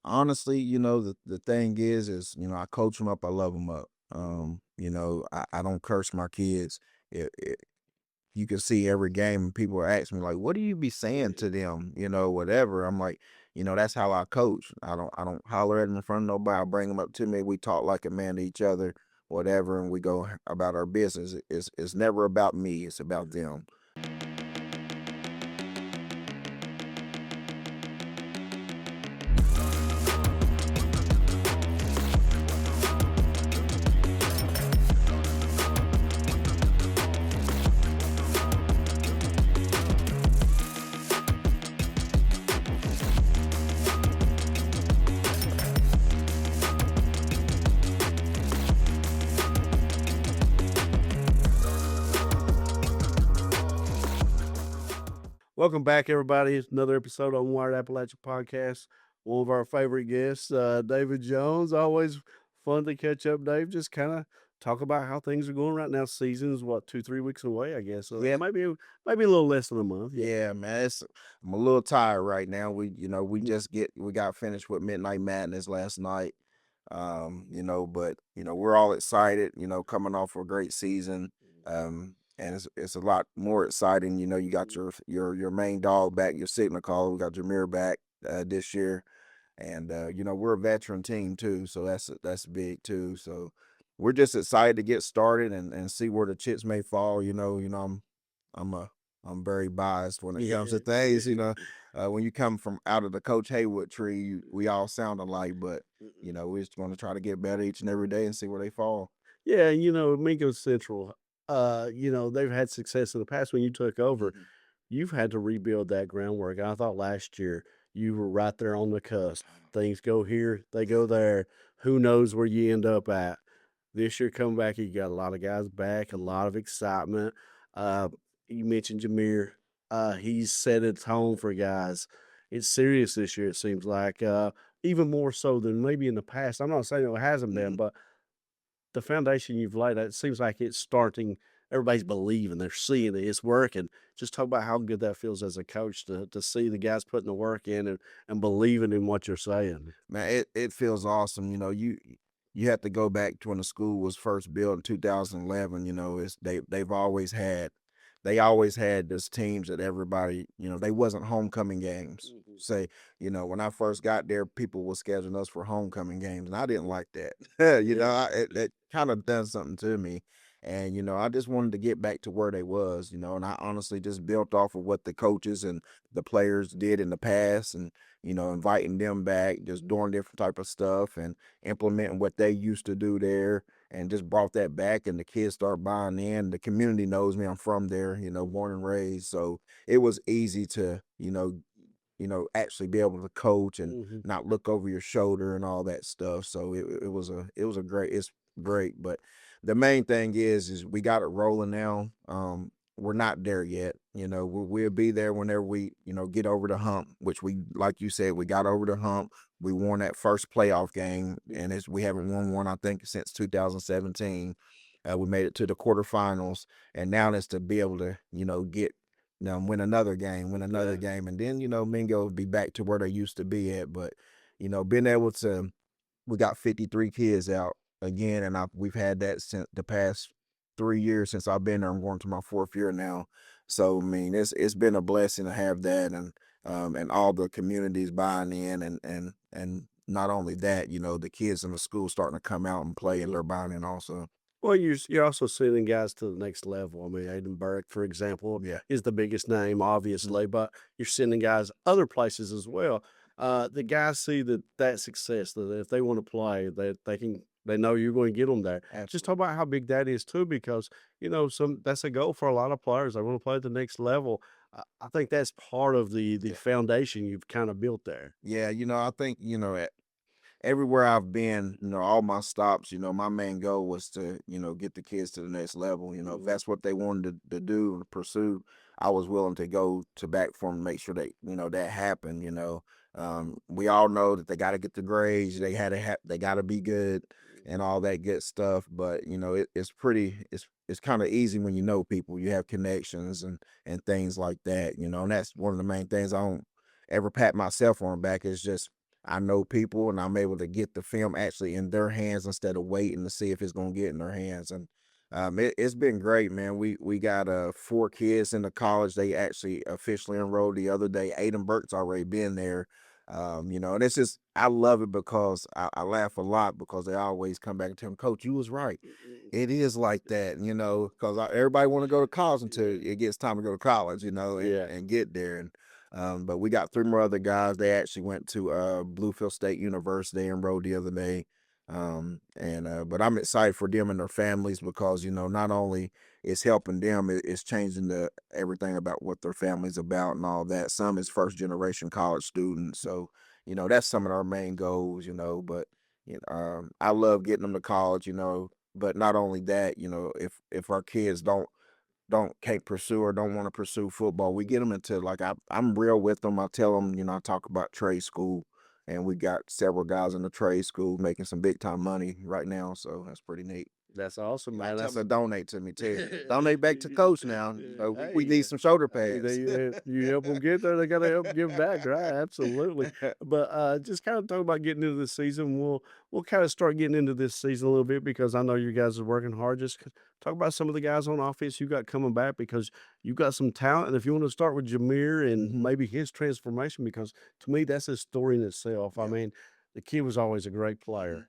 Honestly, the thing is, I coach them up, I love them up. I don't curse my kids. You can see every game and people ask me like, "What do you be saying to them?" Whatever. I'm like, that's how I coach. I don't holler at them in front of nobody. I bring them up to me. We talk like a man to each other, whatever, and we go about our business. It's never about me. It's about them. Welcome back, everybody. It's another episode of Unwired Appalachia podcast. One of our favorite guests, David Jones. Always fun to catch up, Dave. Just kind of talk about how things are going right now. Season's what 2, 3 weeks away, I guess. So Yeah, maybe a little less than a month. Yeah. yeah, man. I'm a little tired right now. We got finished with Midnight Madness last night. But we're all excited, coming off a great season. And it's a lot more exciting. You got your main dog back, your signal caller. We got Jameer back this year. And we're a veteran team too, so that's big too. So we're just excited to get started and see where the chips may fall. I'm a I'm very biased when it comes to things. When you come from out of the Coach Haywood tree, we all sound alike, but we're just going to try to get better each and every day and see where they fall. Yeah, Mingo Central, they've had success in the past when you took over. Mhm. You've had to rebuild that groundwork. I thought last year you were right there on the cusp. Things go here, they go there. Who knows where you end up at? This year coming back, you got a lot of guys back, a lot of excitement. Uh, you mentioned Jameer. He's set a tone for guys. It's serious this year, it seems like, even more so than maybe in the past. I'm not saying it hasn't been, Mhm. but the foundation you've laid, it seems like it's starting. Everybody's believing, they're seeing it, it's working. Just talk about how good that feels as a coach to see the guys putting the work in and believing in what you're saying. Man, it feels awesome. You have to go back to when the school was first built in 2011. It's they always had this teams that everybody, they wasn't homecoming games. Mhm. Say, when I first got there, people were scheduling us for homecoming games, and I didn't like that. Yeah. It kind of done something to me. And I just wanted to get back to where they was, and I honestly just built off of what the coaches and the players did in the past, and inviting them back, just doing different type of stuff and implementing what they used to do there, and just brought that back, and the kids start buying in. The community knows me. I'm from there, born and raised. So it was easy to, actually be able to coach and Mhm. not look over your shoulder and all that stuff. So it was a great it's great. But the main thing is we got it rolling now. We're not there yet. We'll be there whenever we, get over the hump, which we, like you said, we got over the hump. We won that first playoff game, and we haven't won one, I think, since 2017. We made it to the quarterfinals, and now it's to be able to, get win another game, Yeah. and then Mingo will be back to where they used to be at. But being able to, we got 53 kids out again, and we've had that since the past 3 years since I've been there. I'm going to my fourth year now, so I mean it's been a blessing to have that, and all the communities buying in, and not only that, the kids in the school starting to come out and play, and Mhm. they're buying in also. Well, you're also sending guys to the next level. I mean, Aiden Burke, for example, Yeah. is the biggest name, Mhm. obviously, but you're sending guys other places as well. The guys see that success, that if they want to play, that they know you're going to get them there. Just talk Absolutely. about how big that is too, because some that's a goal for a lot of players. They want to play at the next level. I think that's part of the Yeah. foundation you've kind of built there. Yeah, I think, everywhere I've been, all my stops, my main goal was to, get the kids to the next level. If Mhm. that's what they wanted to do and pursue, I was willing to go to back for them to make sure that, that happened. We all know that they got to get the grades, they got to be good and all that good stuff. But, it's kind of easy when you know people, you have connections and things like that, and that's one of the main things. I don't ever pat myself on the back. It's just, I know people, and I'm able to get the film actually in their hands instead of waiting to see if it's gonna get in their hands. And it's been great, man. We got 4 kids in the college. They actually officially enrolled the other day. Aiden Burke's already been there. And it's just I love it because I laugh a lot because they always come back and tell me, Coach, you was right. It is like that, because everybody want to go to college until it gets time to go to college, and Yeah, get there. And but we got 3 more other guys. They actually went to Bluefield State University and enrolled the other day. And But I'm excited for them and their families because not only it's helping them, it's changing the everything about what their family's about and all that. Some is first generation college students, so that's some of our main goals. But I love getting them to college. But not only that, if our kids don't can't pursue or don't want to pursue football, we get them into like I'm real with them. I tell them, I talk about trade school, and we got several guys in the trade school making some big time money right now, so that's pretty neat. that's awesome, Might man. tell That's them to donate to me too. Donate back to coach now. We need hey, some shoulder hey, pads. you help them get there, they gotta help give back, right? Absolutely. But, just kinda talk about getting into the season. We'll kinda start getting into this season a little bit because I know you guys are working hard. Just talk about some of the guys on offense you got coming back because you got some talent, and if you wanna start with Jameer and Hmm. maybe his transformation, because to me, that's a story in itself. I Yeah. mean, the kid was always a great Hmm. player.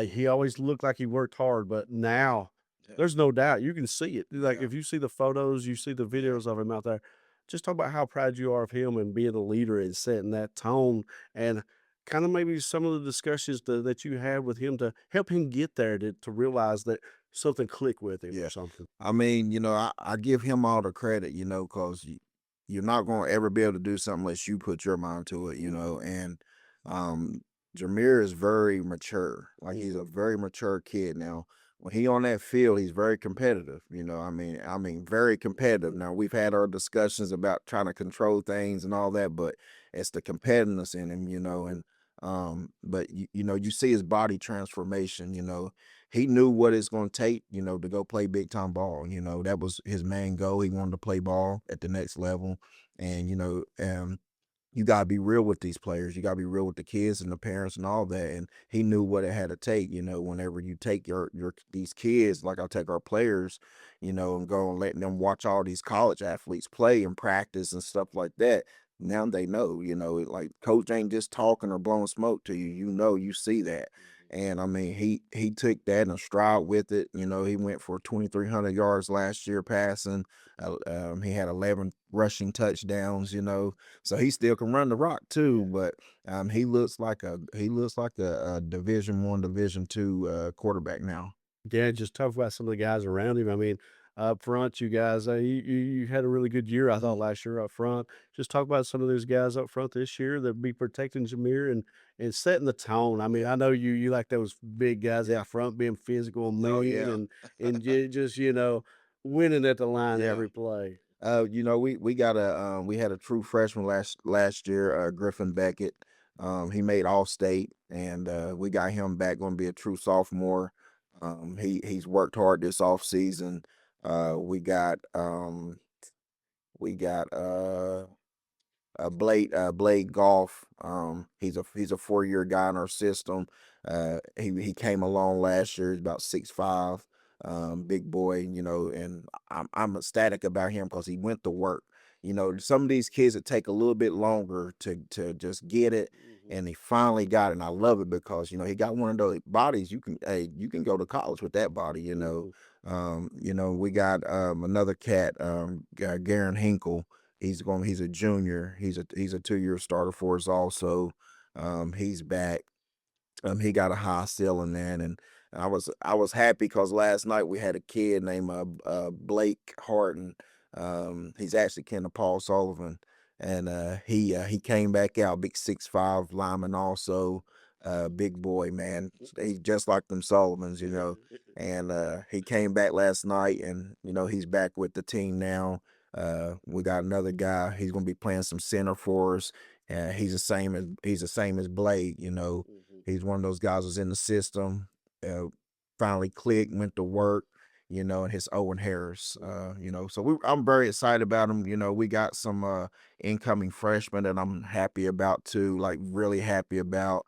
He always looked like he worked hard, but now Yeah. there's no doubt, you can see it. Like, Yeah. if you see the photos, you see the Yeah. videos of him out there, just talk about how proud you are of him and being a leader and setting that tone, and kinda maybe some of the discussions that you had with him to help him get there to realize that something clicked with him or Yeah. something. I mean, I give him all the credit, because you're not going to ever be able to do something unless you put your mind to it, Mhm, and um, Jameer is very mature. Like he's a mhm, very mature kid now. When he on that field, he's very competitive. I mean, very competitive. mhm, Now we've had our discussions about trying to control things and all that, but it's the competitiveness in him, mhm, and but you see his body transformation. He knew what it's going to take, to go play big time ball. That was his main goal. He wanted to play ball at the next level. And, you gotta be real with these players. You gotta be real with the kids and the parents and all that. And he knew what it had to take. Whenever you take your these kids, like I take our players, and go and letting them watch all these college athletes play and practice and stuff like that. Now they know, like coach ain't just talking or blowing smoke to you. You see that. And I mean, he took that in a stride with it. He went for 2,300 yards last year passing. He had 11 rushing touchdowns. So he still can run the rock too, yeah. but he looks like a Division 1, Division 2 quarterback now. Yeah, just talk about some of the guys around him. I mean, up front, you guys, you had a really good year, I thought, Mhm. last year up front. Just talk about some of those guys up front this year that be protecting Jameer and setting the tone. I mean, Yeah. I know you like those big guys Yeah. up front being physical and Oh mean yeah. and just winning at the line Yeah. every play. We had a true freshman last year, Griffin Beckett. He made All State, and we got him back. Going to be a true sophomore. He's worked hard this off season. Uh, we got um, we got Blade Golf. He's a 4 year guy in our system. He came along last year. He's about 6'5", big boy. And I'm ecstatic about him because he went to work. Some of these kids that take a little bit longer to just get it, Mhm, and he finally got it. And I love it because he got one of those bodies. You can go to college with that body. mhm, We got another cat, Garen Hinkle. He's a junior. He's a 2 year starter for us also. He's back. He got a high ceiling, man, and I was happy because last night we had a kid named Blake Harton. He's actually kin to Paul Sullivan, and he came back out, big 6'5" lineman, also big boy, man. He's just like them Sullivans. And he came back last night, and he's back with the team now. We got another guy. He's gonna be playing some center for us. He's the same as Blake. mhm, He's one of those guys who's in the system. Uh, Finally clicked, went to work. and his Owen Harris. So I'm very excited about him. We got some incoming freshmen that I'm happy about too, like really happy about.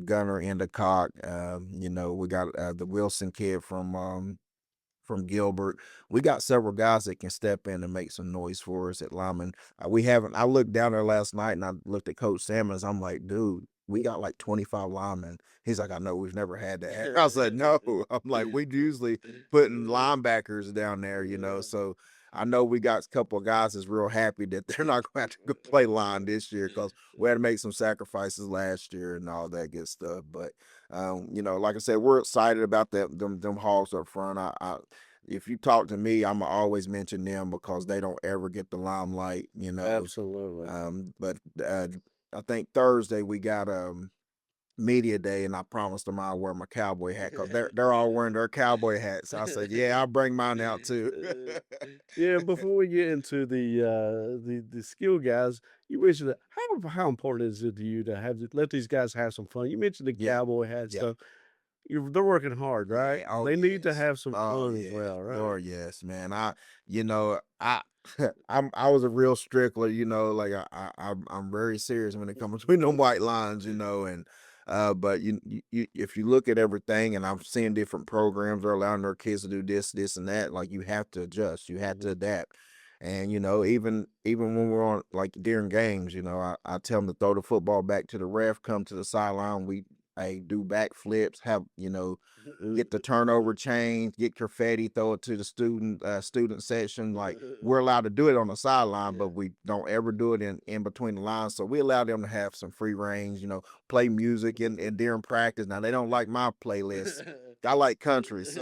Gunner Endicott. We got the Wilson kid from Gilbert. We got several guys that can step in and make some noise for us at lineman. We haven't. I looked down there last night and I looked at Coach Sammons. I'm like, dude, we got like 25 linemen. He's like, I know we've never had that. I was like, no. I'm like, we usually putting linebackers down there, So I know we got a couple of guys that's real happy that they're not going to have to go play line this year because we had to make some sacrifices last year and all that good stuff. But like I said, we're excited about them Hogs up front. If you talk to me, I'm always mention them because they don't ever get the limelight. Absolutely. But I think Thursday we got media day, and I promised them I'll wear my cowboy hat because they're all wearing their cowboy hats. I said, yeah, I'll bring mine out too. Yeah, before we get into the skill guys, you mentioned that how important is it to you to let these guys have some fun? You mentioned the Yeah, cowboy hat yeah. stuff. They're working hard, right? Yeah, oh They need to yes. have some Oh fun as yeah. well, right? Lord, yes, man. I I was a real strickler, like I'm very serious when it comes between them white lines, and but if you look at everything and I'm seeing different programs are allowing their kids to do this and that, like you have to adjust, you have to Mhm. adapt. And even when we're on like during games, I tell them to throw the football back to the ref, come to the sideline, we do backflips, have get the turnover change, get confetti, throw it to the student section. Like we're allowed to do it on the sideline, but we don't ever do it in between the lines. So we allow them to have some free range, play music and during practice. Now they don't like my playlist. I like country, so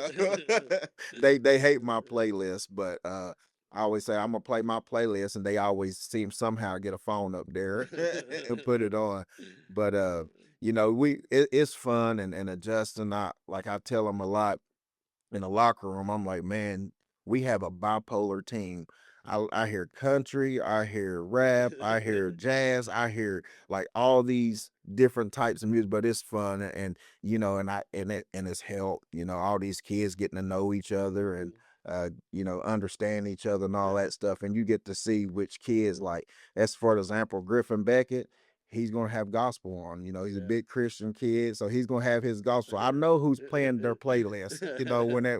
they hate my playlist, but I always say I'm gonna play my playlist, and they always seem somehow get a phone up there and put it on. But it's fun and adjusting. I tell them a lot in the locker room. I'm like, man, we have a bipolar team. I hear country, I hear rap, I hear jazz, I hear like all these different types of music, but it's fun and it's help, all these kids getting to know each other and understand each other and all that stuff. And you get to see which kids like, as for example, Griffin Beckett, he's gonna have gospel on. He's a Yeah. big Christian kid, so he's gonna have his gospel. I know who's playing their playlist,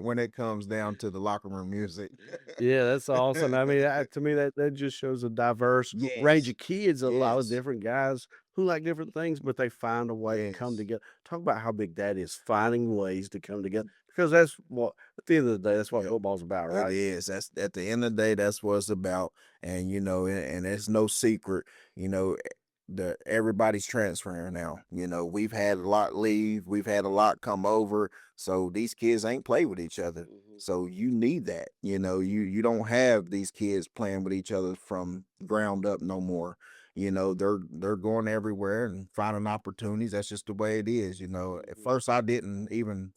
when it comes down to the locker room music. Yeah, that's awesome. I mean, to me, that just shows a diverse range Yes. of kids, a lot of Yes. different guys who like different things, but they find a way to come Yes. together. Talk about how big that is, finding ways to come together, because that's what, at the end of the day, that's what Yep. football's about, It right? is. That's at the end of the day, that's what it's about. And and it's no secret, you know, the everybody's transferring now. We've had a lot leave, we've had a lot come over. So these kids ain't play with each other. Mhm. So you need that. You don't have these kids playing with each other from ground up no more. They're going everywhere and finding opportunities. That's just the way it is. At Mhm. first I didn't even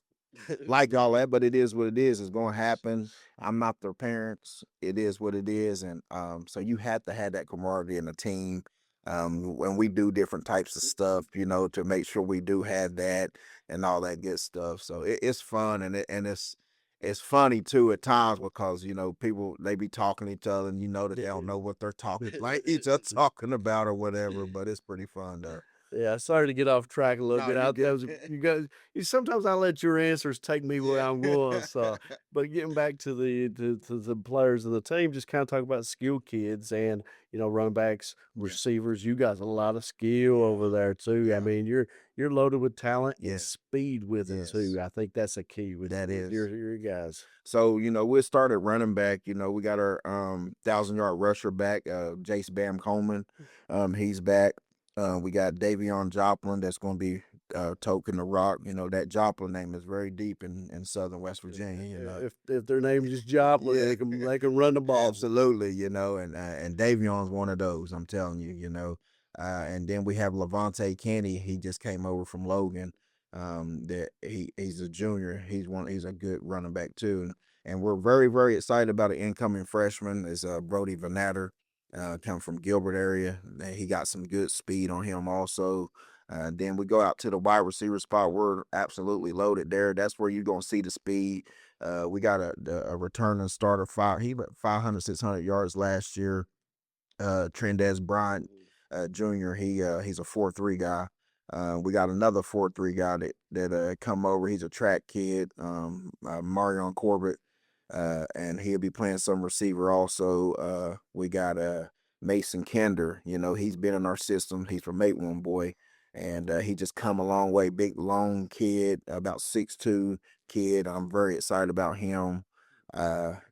like all that, but it is what it is. It's going to happen. I'm not their parents. It is what it is, and so you have to have that camaraderie in a team. When we do different types of stuff, to make sure we do have that and all that good stuff. So it's fun and it's funny too at times because people they be talking to each other and that they don't know what they're talking like each other talking about or whatever. But it's pretty fun though. Yeah, sorry to get off track a little No, bit. you That good. was you guys. Sometimes I let your answers take me where Yeah. I'm going. So, but getting back to the players of the team, just kind of talk about skill kids and running backs, Yeah. receivers. You guys a lot of skill Yeah. over there too. I Yeah. mean, you're loaded with talent and Yes. speed with it Yes. too. I think that's a key That with your is. your guys. So, we started running back, we got our 1,000-yard rusher back, Jace Bam Coleman. He's back. We got Davion Joplin that's gonna be toking the rock. That Joplin name is very deep in southern West Virginia. If their name is Joplin, Yeah. they can run the ball. Absolutely, and Davion's one of those, I'm telling you, and then we have Levante Kenny. He just came over from Logan. That he's a junior. He's a good running back too. And we're very, very excited about an incoming freshman is Brody Vanatter, come from Gilbert area. He got some good speed on him also. Then we go out to the wide receiver spot. We're absolutely loaded there. That's where you're gonna see the speed. We got a returning starter he went 500, 600 yards last year. Trendez Bryant Jr. He's a 4.3 guy. We got another 4.3 guy that come over. He's a track kid, Marion Corbett, and he'll be playing some receiver also. We got Mason Kender. You know, he's been in our system. He's from Matewan boy, and he just come a long way. Big long kid, about 6'2" kid. I'm very excited about him.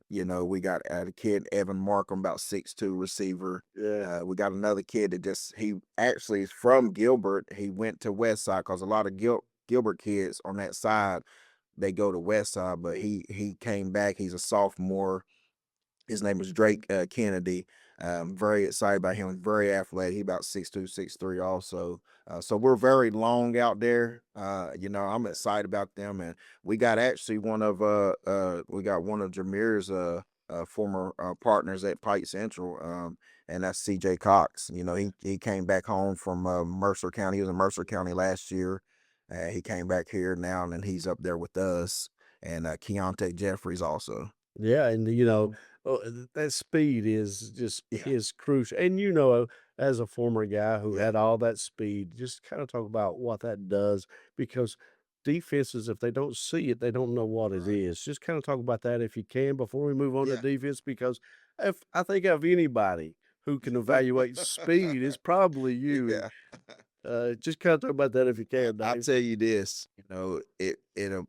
You know, we got the kid Evan Markham, about 6'2" receiver. Yeah. We got another kid that he actually is from Gilbert. He went to Westside because a lot of Gilbert kids on that side they go to Westside, but he came back. He's a sophomore. His name is Drake Kennedy. Very excited about him. Very athletic. He about 6'2", 6'3" also. So we're very long out there. You know, I'm excited about them. And we got actually we got one of Jameer's former partners at Pike Central. And that's CJ Cox. You know, he came back home from Mercer County. He was in Mercer County last year. He came back here now, and then he's up there with us. And Keontae Jeffries also. Yeah, and that speed Yeah. is crucial. And as a former guy who Yeah. had all that speed, just kind of talk about what that does because defenses, if they don't see it, they don't know what it Right. is. Just kind of talk about that if you can before we move on to Yeah. defense, because if I think of anybody who can evaluate speed, it's probably you. And Yeah. just kind of talk about that if you can, I'll Dave. tell you this, you know,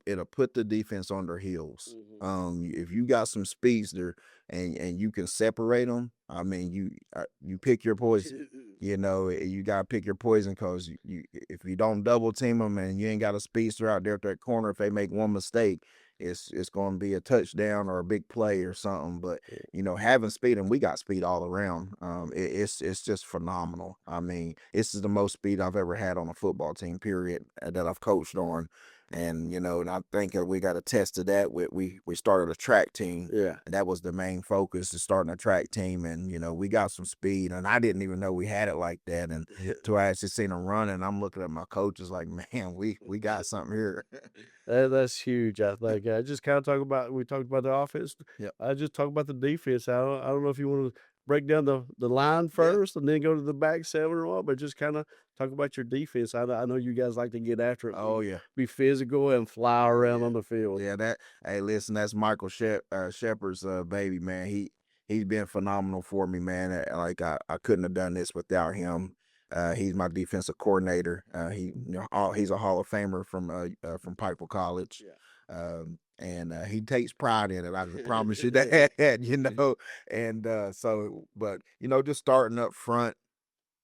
it'll put the defense on their heels. Mhm. If you got some speeds there and you can separate them, I mean, you pick your poison. You know, you gotta pick your poison because if you don't double team them and you ain't got a speedster out there at that corner, if they make one mistake, it's going to be a touchdown or a big play or something. But you know, having speed, and we got speed all around. It's just phenomenal. I mean, this is the most speed I've ever had on a football team. Period. That I've coached on, and you know, and I think we got a test of that. We started a track team. Yeah. And that was the main focus is starting a track team, and you know, we got some speed, and I didn't even know we had it like that, and till I actually seen them running, I'm looking at my coaches like, man, we got something here. That's huge, I think. Just kinda talk about we talked about the offense. Yep. I just talk about the defense. I don't know if you wanna break down the line Yeah. first and then go to the back seven or what, but just kinda talk about your defense. I know you guys like to get after it, Oh yeah. be physical and fly Oh around yeah. on the field. Yeah, hey, listen, that's Michael Shepard's baby, man. He's been phenomenal for me, man. Like I couldn't have done this without him. He's my defensive coordinator. He's a Hall of Famer from Piper College. Yeah. And he takes pride in it. I can promise you that, you know. And but you know, just starting up front,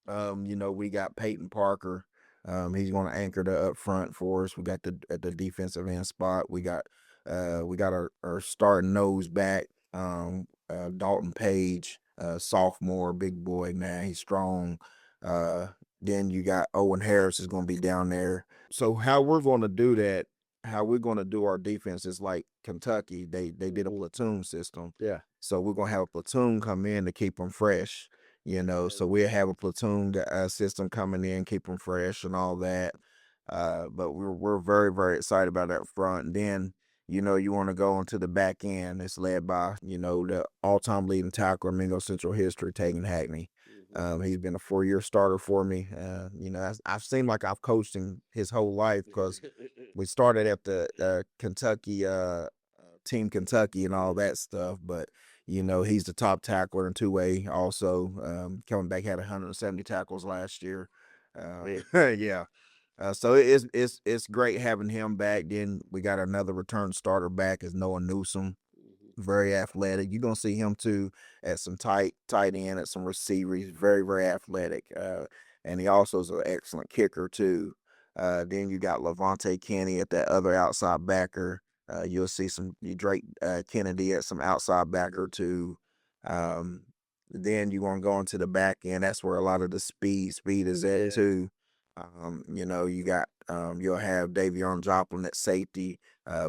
you know, we got Peyton Parker. He's going to anchor the up front for us. We got at the defensive end spot. We got our starting nose back, Dalton Page, sophomore, big boy, man. He's strong. Uh, then you got Owen Harris is going to be down there. So how we're going to do that, how we're going to do our defense is like Kentucky. They did a Mhm. platoon system. Yeah. So we're going to have a platoon come in to keep them fresh, you know. So we'll have a platoon system coming in, keep them fresh and all that. But we're very very excited about that front. And then you know you want to go into the back end. It's led by you know the all-time leading tackler in Mingo Central history, Tegan Hackney. Mhm. He's been a 4-year starter for me. You know, I've seemed like I've coached him his whole life because we started at the Kentucky Team Kentucky and all that stuff, but you know, he's the top tackler in two-way also. Coming back had 170 tackles last year. Man. Yeah. So it's great having him back. Then we got another return starter back is Noah Newsom, Mhm. very athletic. You're gonna see him too at some tight end, at some receiver. He's very, very athletic. And he also is an excellent kicker too. Then you got Levante Kenny at that other outside backer. You'll see some Drake Kennedy at some outside backer too. Um, then you want to go into the back end. That's where a lot of the speed is at Yeah. too. You know, you'll have Davion Joplin at safety.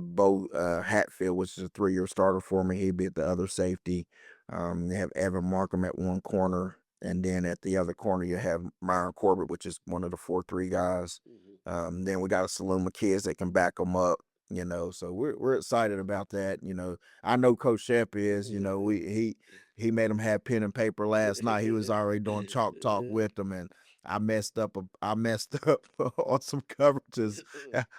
Bo Hatfield, which is a 3-year starter for me. He'd be at the other safety. They have Evan Markham at one corner. and then at the other corner you have Myron Corbett, which is one of the 4-3 guys. Mhm. Then we got a saloon of kids that can back them up. So we're excited about that. I know Coach Shep is. He made him have pen and paper last night. He was already doing chalk talk with them, and I messed up on some coverages.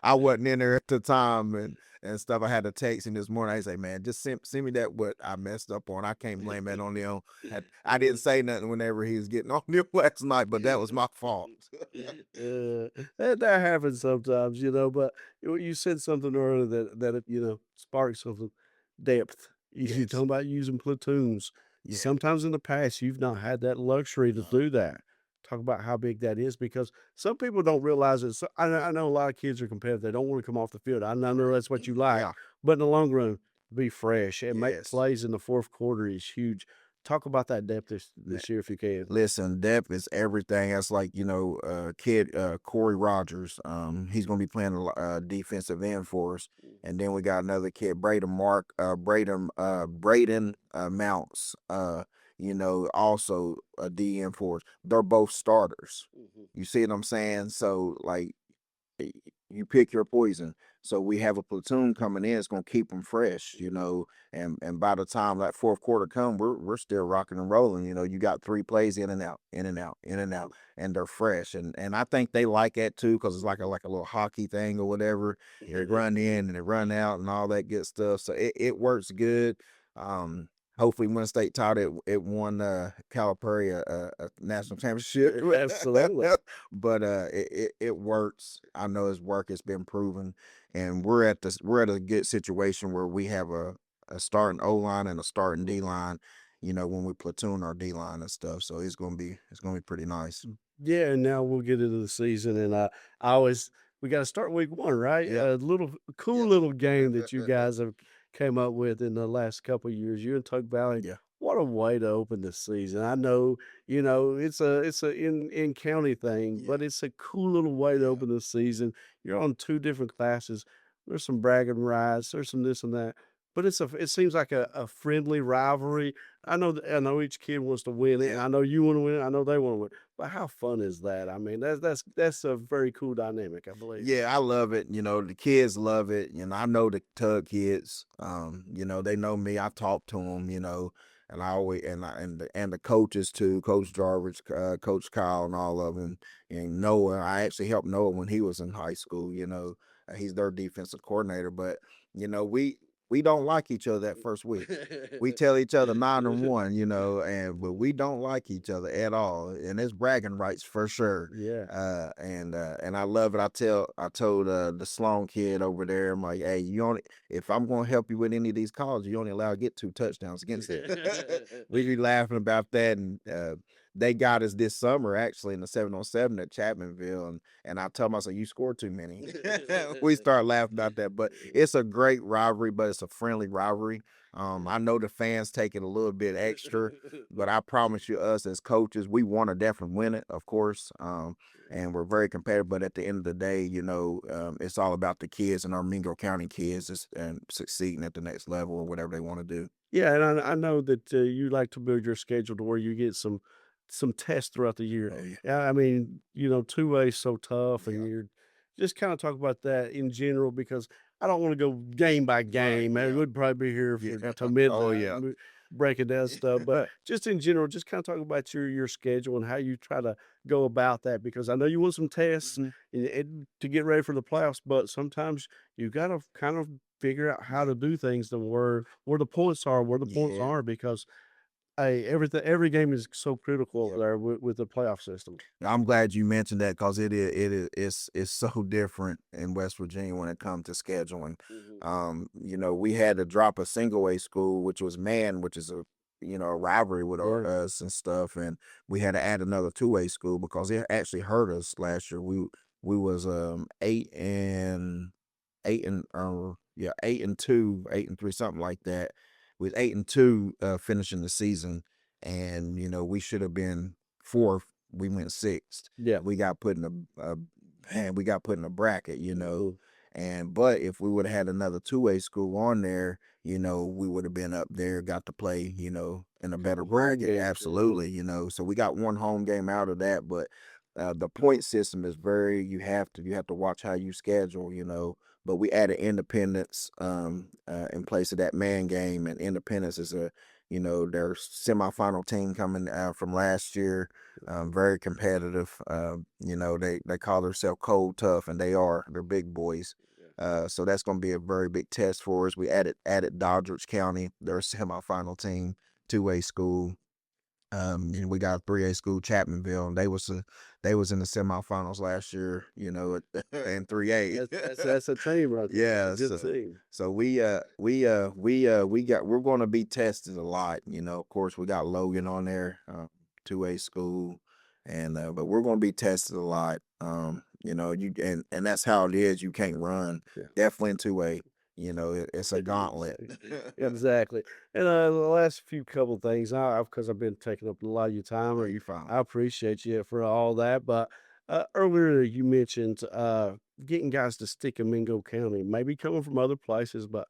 I wasn't in there at the time, and stuff. I had to text him this morning. I say, man, just send me that what I messed up on. I can't blame that on him. I didn't say nothing whenever he was getting on him last night, but that was my fault. That happens sometimes, but you said something earlier that sparks something. Depth. You Yes. talking about using platoons. Yeah. Sometimes in the past, you've not had that luxury to Uh-huh. do that. Talk about how big that is because some people don't realize it. So, I know a lot of kids are competitive. They don't want to come off the field. I know that's what you like, Yeah. but in the long run, be fresh and make Yes. plays in the fourth quarter is huge. Talk about that depth this, Ma- this year if you can. Listen, depth is everything. That's like, kid Corey Rogers. He's gonna be playing defensive end for us. And then we got another kid, Braden Mounts, also a DN for us. They're both starters. Mhm. You see what I'm saying? So like y- you pick your poison. So we have a platoon coming in. It's gonna keep them fresh, and by the time that fourth quarter come, we're still rocking and rolling. You got 3 plays in and out, in and out, in and out, and they're fresh. And I think they like that too because it's like a little hockey thing or whatever. They run in and they run out and all that good stuff. So it works good. Um, Hopefully, when state title, it won Calipari a national championship. Absolutely. But it works. I know his work has been proven, and we're at a good situation where we have a starting O line and a starting D line. When we platoon our D line and stuff, so it's gonna be pretty nice. Yeah, and now we'll get into the season, and I always we got to start week 1, right? Yeah. A little cool Yeah. little game that you guys have came up with in the last couple of years. You and Tug Valley. Yeah. What a way to open the season! I know, it's a in county thing, Yeah. but it's a cool little way to Yeah. open the season. You're on 2 different classes. There's some bragging rights. There's some this and that, but it seems like a friendly rivalry. I know each kid wants to win it, and Yeah. I know you want to win it. I know they want to win. But how fun is that? I mean, that's a very cool dynamic, I believe. Yeah, I love it. The kids love it. I know the Tug kids. They know me. I talk to them. And I always and the coaches too, Coach Jarvis, Coach Kyle, and all of them. And Noah, I actually helped Noah when he was in high school. He's their defensive coordinator. But we don't like each other that first week. We tell each other 9-1, but we don't like each other at all, and it's bragging rights for sure. Yeah. And I love it. I told the Sloan kid over there, I'm like, hey, if I'm gonna help you with any of these calls, you only allowed to get 2 touchdowns against it. We be laughing about that, and they got us this summer actually in the 7-on-7 at Chapmanville, and I told them, I said, you scored too many. We start laughing about that, but it's a great rivalry, but it's a friendly rivalry. I know the fans take it a little bit extra, but I promise you, us as coaches, we want to definitely win it, of course. And we're very competitive. But at the end of the day, it's all about the kids and our Mingo County kids and succeeding at the next level or whatever they want to do. Yeah, and I know that, you like to build your schedule to where you get some tests throughout the year. Oh yeah, Yeah, I mean, 2 way is so tough, and yeah, you're just kinda talk about that in general because I don't wanna go game by right, game, and yeah, we'd probably be here yeah. to Oh midnight yeah. breaking down stuff, but just in general, just kinda talk about your schedule and how you try to go about that because I know you want some tests Mhm. and to get ready for the playoffs, but sometimes you gotta kind of figure out how Yeah, to do things to where the points are, where the points yeah, are because, hey, every game is so critical over yep. there with the playoff system. I'm glad you mentioned that because it's so different in West Virginia when it comes to scheduling. Mhm. We had to drop a single A school, which was man, which is a rivalry with Yeah. us and stuff, and we had to add another 2 A school because it actually hurt us last year. We was 8-2, 8-3, something like that. With 8-2 finishing the season, and we should have been fourth. We went sixth. Yeah. We got put in a man, we got put in a bracket, Mhm. But if we would have had another two-way school on there, we would have been up there, got to play, in a better Couple home bracket. games then. Absolutely, so we got one home game out of that, but the point system is very you have to watch how you schedule, but we added independence in place of that man game, and independence is their semifinal team coming out from last year, very competitive. They call themselves cold tough, and they're big boys. So that's going to be a very big test for us. We added Doddridge County, their semifinal team, two-way school. And we got a 3A school, Chapmanville, and they was in the semifinals last year, in 3A. That's a team right there. That's a Yeah, good so team. we're going to be tested a lot. Of course, we got Logan on there, 2A school, and but we're going to be tested a lot. And that's how it is. You can't run. Yeah. Definitely in 2A. It's a gauntlet. Exactly. And the last few couple things, because I've been taking up a lot of your time, Are and you fine? I appreciate you for all that. But earlier you mentioned getting guys to stick in Mingo County, maybe coming from other places, but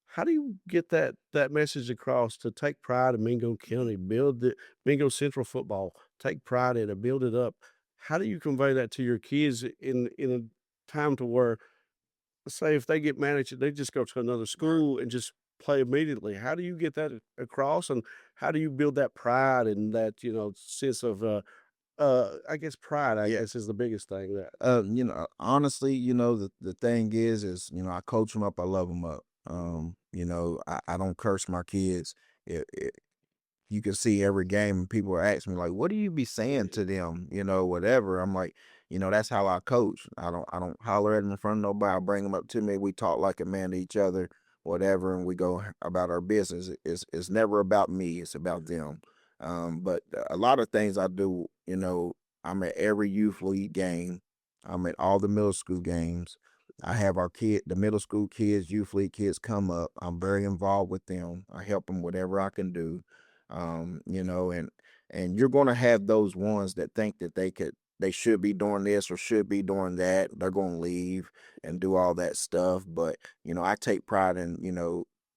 how do you get that message across to take pride in Mingo County, build the Mingo Central football, take pride in it, build it up? How do you convey that to your kids in a time to where, say, if they get managed, they just go to another school and just play immediately? How do you get that across, and how do you build that pride and that sense of I guess pride, I Yeah. guess, is the biggest thing that. Honestly, the thing is, I coach them up, I love them up. I don't curse my kids. It, you can see every game and people are asking me like, what do you be saying to them, whatever. I'm like, that's how I coach. I don't holler at them in front of nobody. I bring them up to me. We talk like a man to each other, whatever, and we go about our business. It's never about me. It's about them. But a lot of things I do, I'm at every youth league game. I'm at all the middle school games. I have the middle school kids, youth league kids come up. I'm very involved with them. I help them whatever I can do. And you're gonna have those ones that think that they should be doing this or should be doing that. They're gonna leave and do all that stuff. But I take pride in,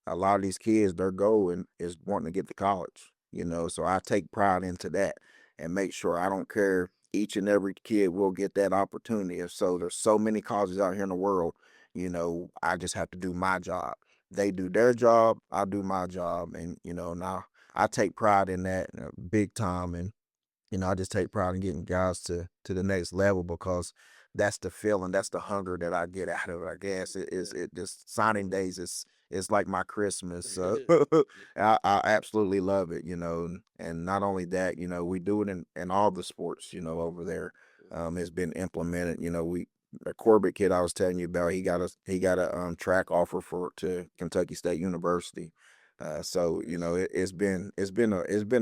a lot of these kids, their goal is wanting to get to college, so I take pride into that and make sure I don't care. Each and every kid will get that opportunity. And so there's so many colleges out here in the world, I just have to do my job. They do their job, I do my job. And, now I take pride in that big time. And I just take pride in getting guys to the next level because that's the feeling, that's the hunger that I get out of it. I guess it just signing days is like my Christmas. So I absolutely love it, and not only that, we do it in all the sports, over there. It's been implemented. We the Corbett kid I was telling you about, he got a track offer to Kentucky State University. So it's been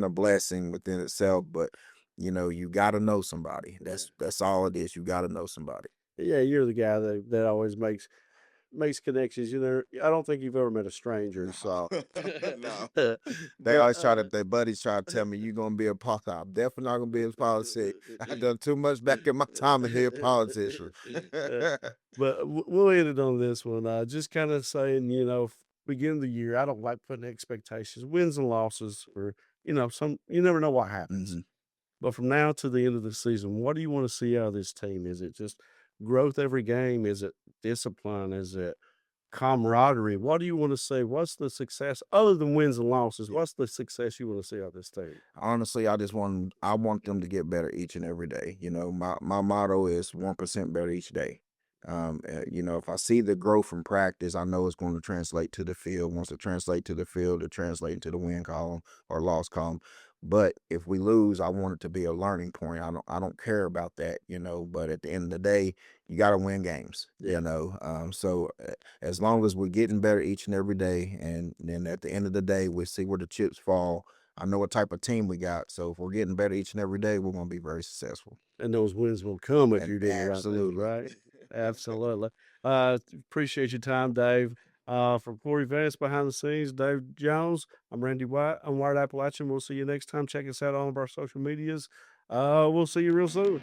a blessing within itself, but you got to know somebody. That's all it is. You got to know somebody. Yeah, you're the guy that always makes connections. I don't think you've ever met a stranger, No, so. no. They But always their buddies try to tell me you gonna be a politician. I'm definitely not gonna be a politician. I done too much back in my time to be a politician. uh, but we'll end it on this one. Just kind of saying, beginning of the year, I don't like putting expectations, wins and losses, or some. You never know what happens. Mhm. But from now to the end of the season, what do you want to see out of this team? Is it just growth every game? Is it discipline? Is it camaraderie? What do you want to say? What's the success other than wins and losses? What's the success you want to see out of this team? Honestly, I want them to get better each and every day. My motto is 1% better each day. If I see the growth from practice, I know it's going to translate to the field. Once it translate to the field, it translate into the win column or loss column. But if we lose, I want it to be a learning point. I don't care about that, but at the end of the day, you got to win games, Yeah. So as long as we're getting better each and every day, and then at the end of the day, we see where the chips fall. I know what type of team we got. So if we're getting better each and every day, we're going to be very successful. And those wins will come if And you're doing the right things, absolutely. right? Absolutely. Appreciate your time, Dave. From Corey Vance behind the scenes, Dave Jones. I'm Randy White. I'm Wired Appalachian. We'll see you next time. Check us out on all of our social medias. We'll see you real soon.